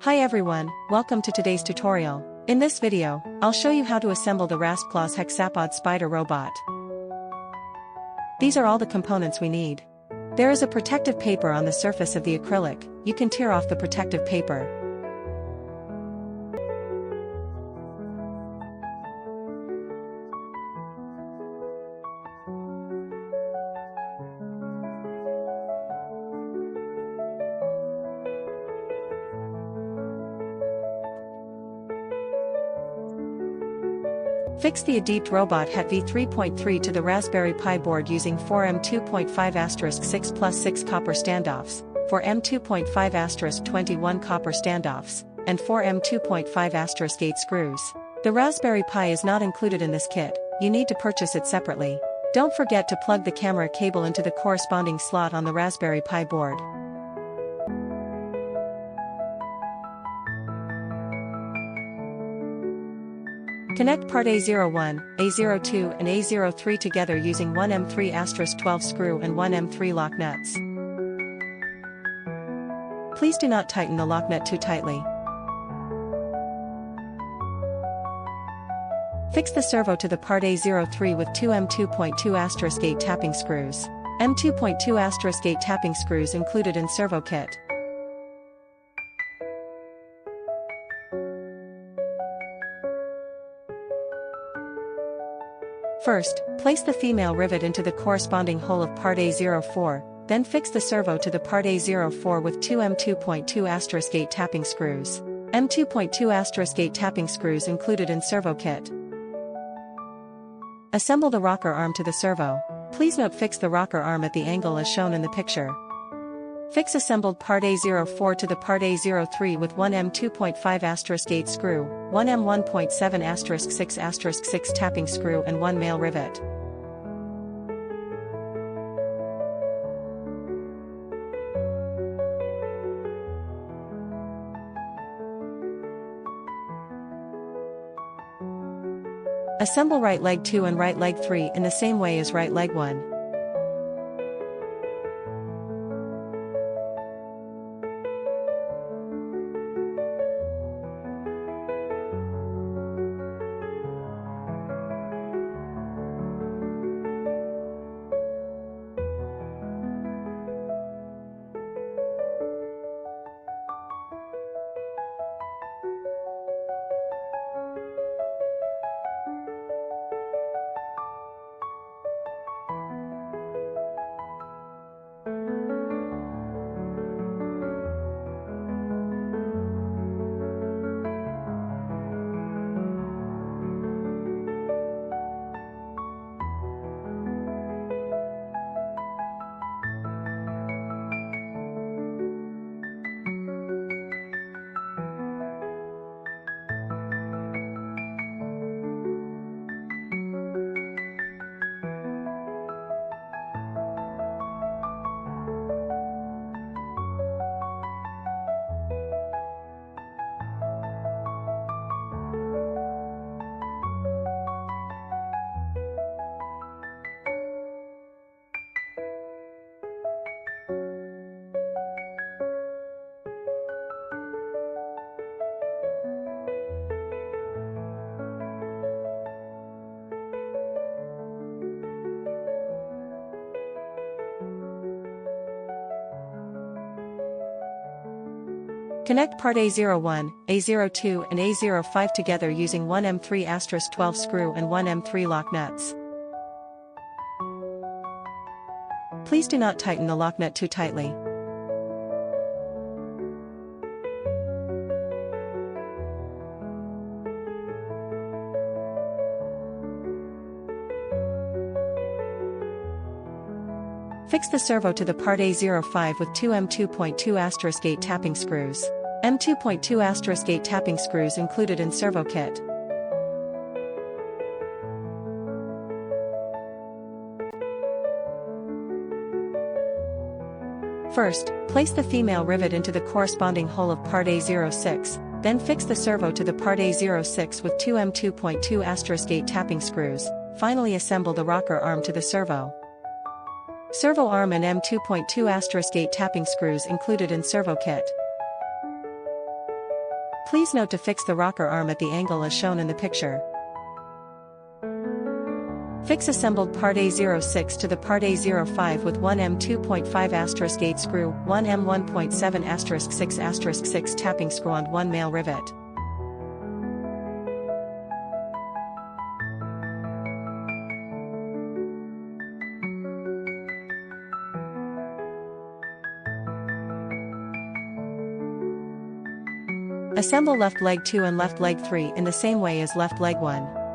Hi everyone, welcome to today's tutorial. In this video, I'll show you how to assemble the RaspClaws Hexapod spider robot. These are all the components we need. There is a protective paper on the surface of the acrylic. You can tear off the protective paper. Fix the Adeept Robot Het v3.3 to the Raspberry Pi board using 4M2.5*6+6 copper standoffs, 4M2.5*21 copper standoffs, and 4M2.5*8 screws. The Raspberry Pi is not included in this kit, you need to purchase it separately. Don't forget to plug the camera cable into the corresponding slot on the Raspberry Pi board. Connect part A01, A02 and A03 together using 1M3*12 screw and 1M3 lock nuts. Please do not tighten the lock nut too tightly. Fix the servo to the part A03 with 2 M2.2*8 tapping screws. M2.2*8 tapping screws included in servo kit. First, place the female rivet into the corresponding hole of part A04, then fix the servo to the part A04 with 2 M2.2*8 tapping screws. M2.2*8 tapping screws included in servo kit. Assemble the rocker arm to the servo. Please note fix the rocker arm at the angle as shown in the picture. Fix assembled part A04 to the part A03 with 1 M2.5*8 screw, 1 M1.7*6*6 tapping screw and 1 male rivet. Assemble right leg 2 and right leg 3 in the same way as right leg 1. Connect part A01, A02 and A05 together using 1 M3*12 screw and 1 M3 lock nuts. Please do not tighten the lock nut too tightly. Fix the servo to the part A05 with 2 M2.2*8 tapping screws. M2.2*8 tapping screws included in servo kit. First, place the female rivet into the corresponding hole of part A06, then fix the servo to the part A06 with 2 M2.2*8 tapping screws. Finally assemble the rocker arm to the servo. Servo arm and M2.2*8 tapping screws included in servo kit. Please note to fix the rocker arm at the angle as shown in the picture. Fix assembled part A06 to the part A05 with 1M2.5 8 screw, 1M1.7 6 tapping screw on 1 male rivet. Assemble left leg 2 and left leg 3 in the same way as left leg 1.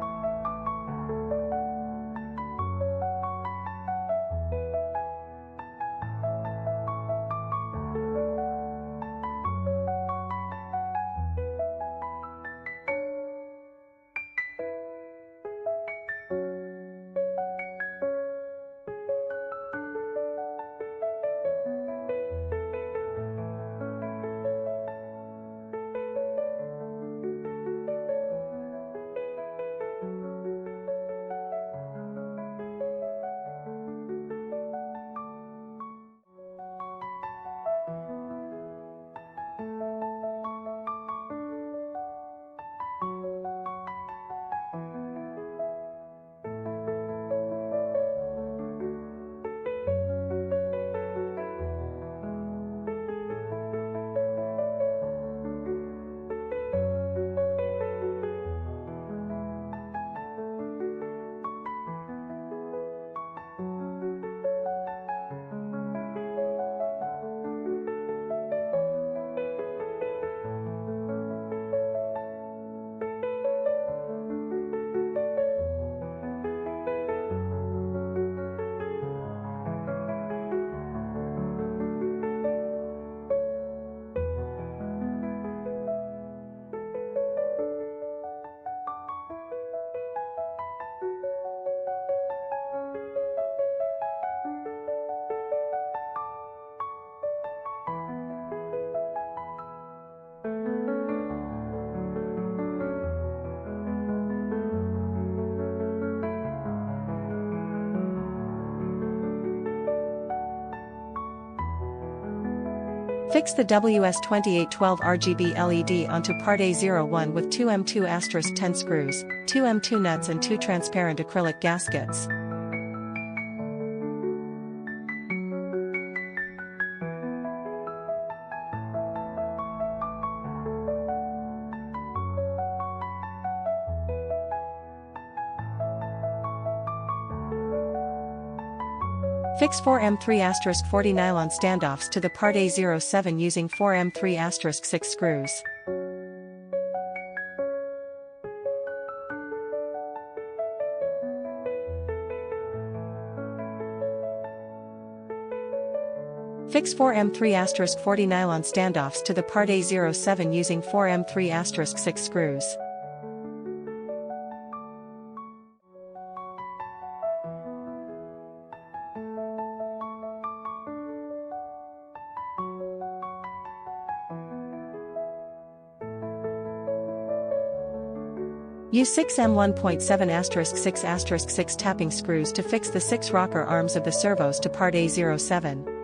Fix the WS2812 RGB LED onto part A01 with 2M2 10 screws, 2M2 nuts and 2 transparent acrylic gaskets. Fix 4M3 40 nylon standoffs to the part A07 using 4M3 6 screws. Fix 4M3 40 nylon standoffs to the part A07 using 4M3 6 screws. Use 6M1.7 6 tapping screws to fix the 6 rocker arms of the servos to part A07.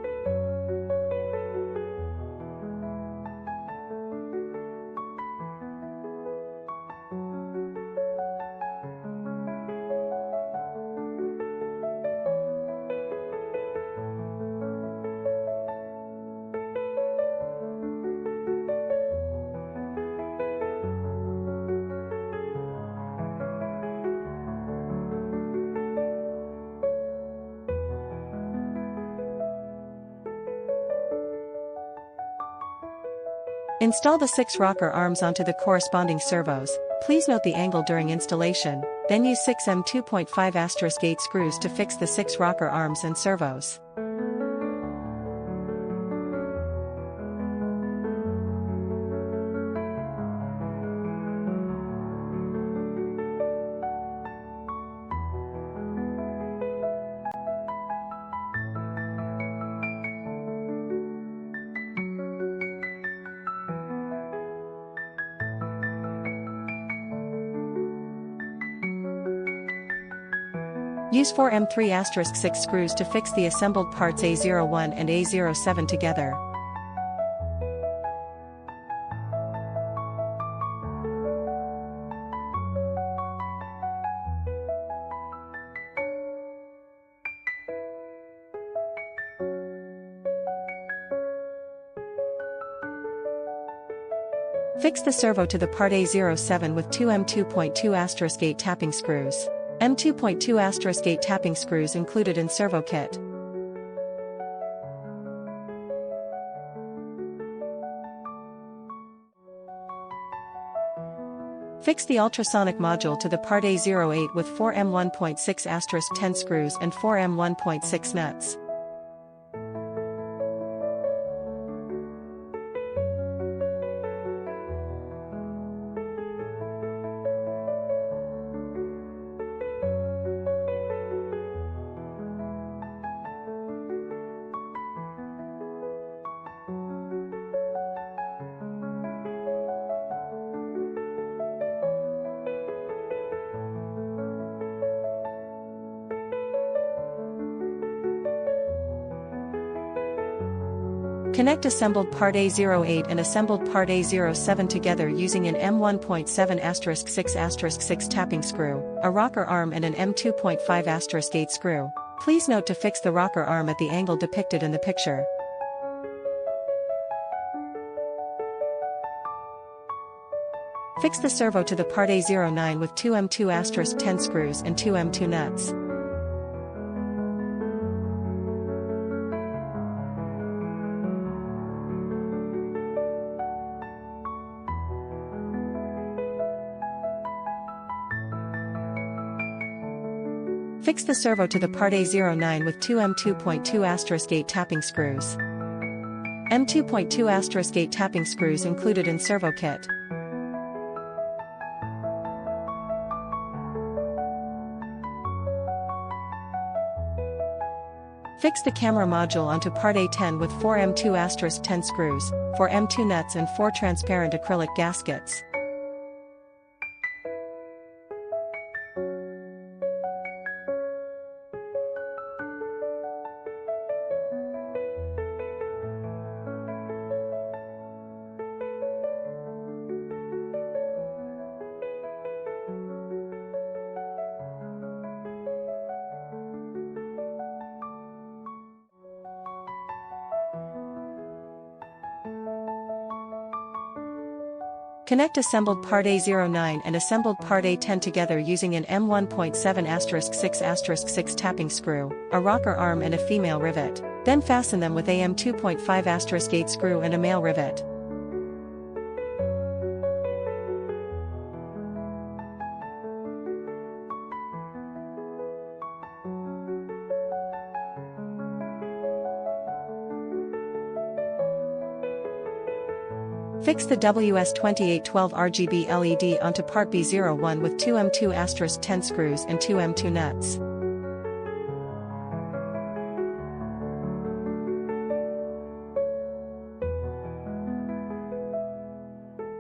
Install the 6 rocker arms onto the corresponding servos. Please note the angle during installation, then use 6M2.5 8 screws to fix the 6 rocker arms and servos. Use 4M3 6 screws to fix the assembled parts A01 and A07 together. Fix the servo to the part A07 with two M2.2 8 tapping screws. M2.2 8 tapping screws included in servo kit. Fix the ultrasonic module to the part A08 with 4 M1.6 10 screws and 4 M1.6 nuts. Connect assembled part A08 and assembled part A07 together using an M1.7 6 tapping screw, a rocker arm and an M2.5 8 screw. Please note to fix the rocker arm at the angle depicted in the picture. Fix the servo to the part A09 with two M2 10 screws and two M2 nuts. Fix the servo to the part A09 with two M2.2 8 tapping screws. M2.2 8 tapping screws included in servo kit. Fix the camera module onto part A10 with 4 M2 10 screws, 4 M2 nuts and 4 transparent acrylic gaskets. Connect assembled part A09 and assembled part A10 together using an M1.7 6 tapping screw, a rocker arm and a female rivet. Then fasten them with a M2.5 8 screw and a male rivet. Fix the WS2812 RGB LED onto part B01 with two M2 10 screws and two M2 nuts.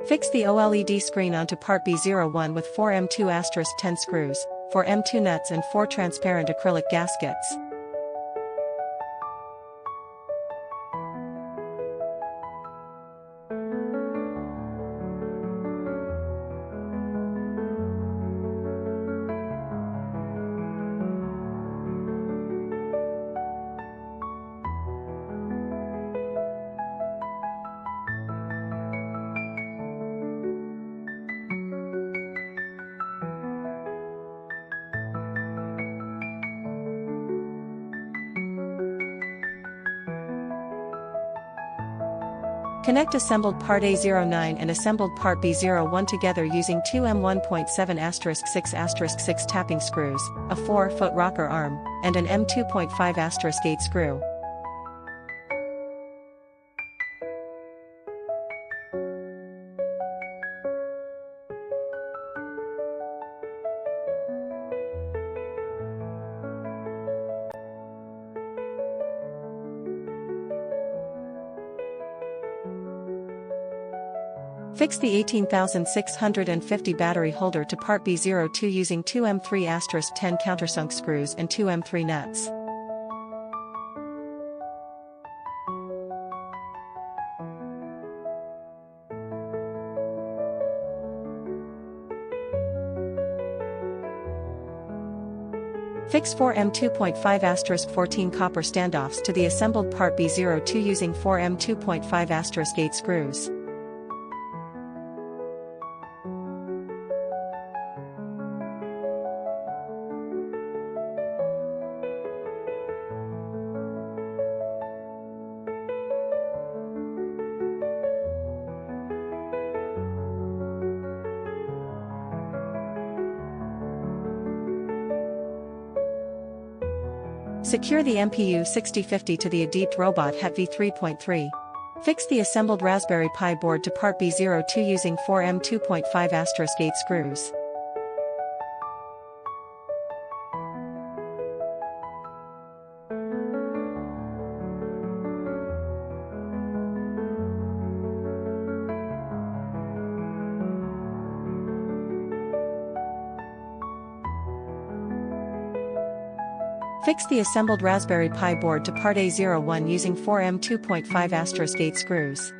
Fix the OLED screen onto part B01 with 4 M2 10 screws, 4 M2 nuts and 4 transparent acrylic gaskets. Connect assembled part A09 and assembled part B01 together using two M1.7 6 tapping screws, a 4-foot rocker arm, and an M2.5 8 screw. Fix the 18650 battery holder to part B02 using two M3 10 countersunk screws and two M3 nuts. Fix 4 M2.5 14 copper standoffs to the assembled part B02 using 4 M2.5 8 screws. Secure the MPU 6050 to the Adeept Robot Het v3.3. Fix the assembled Raspberry Pi board to part B02 using 4M 2.5 *8 screws. Fix the assembled Raspberry Pi board to part A01 using 4M 2.5 *8 screws.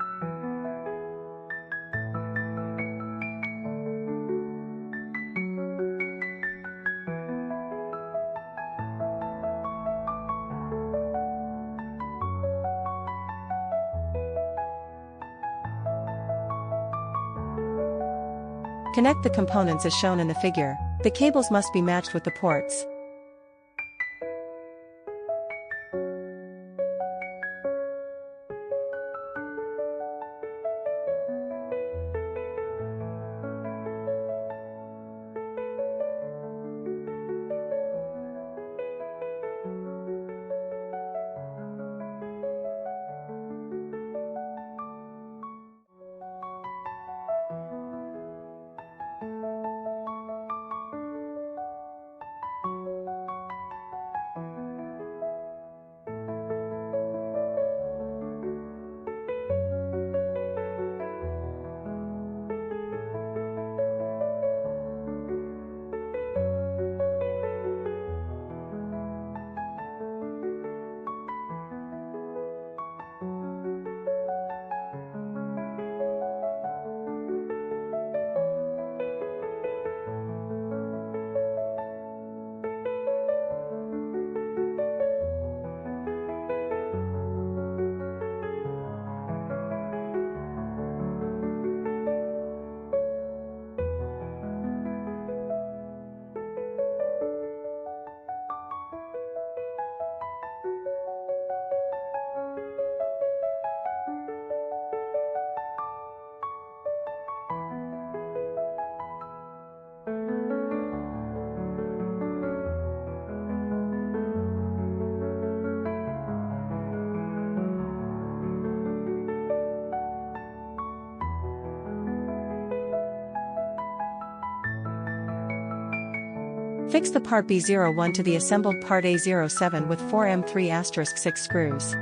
Connect the components as shown in the figure. The cables must be matched with the ports. Fix the part B01 to the assembled part A07 with 4M 3 *6 screws.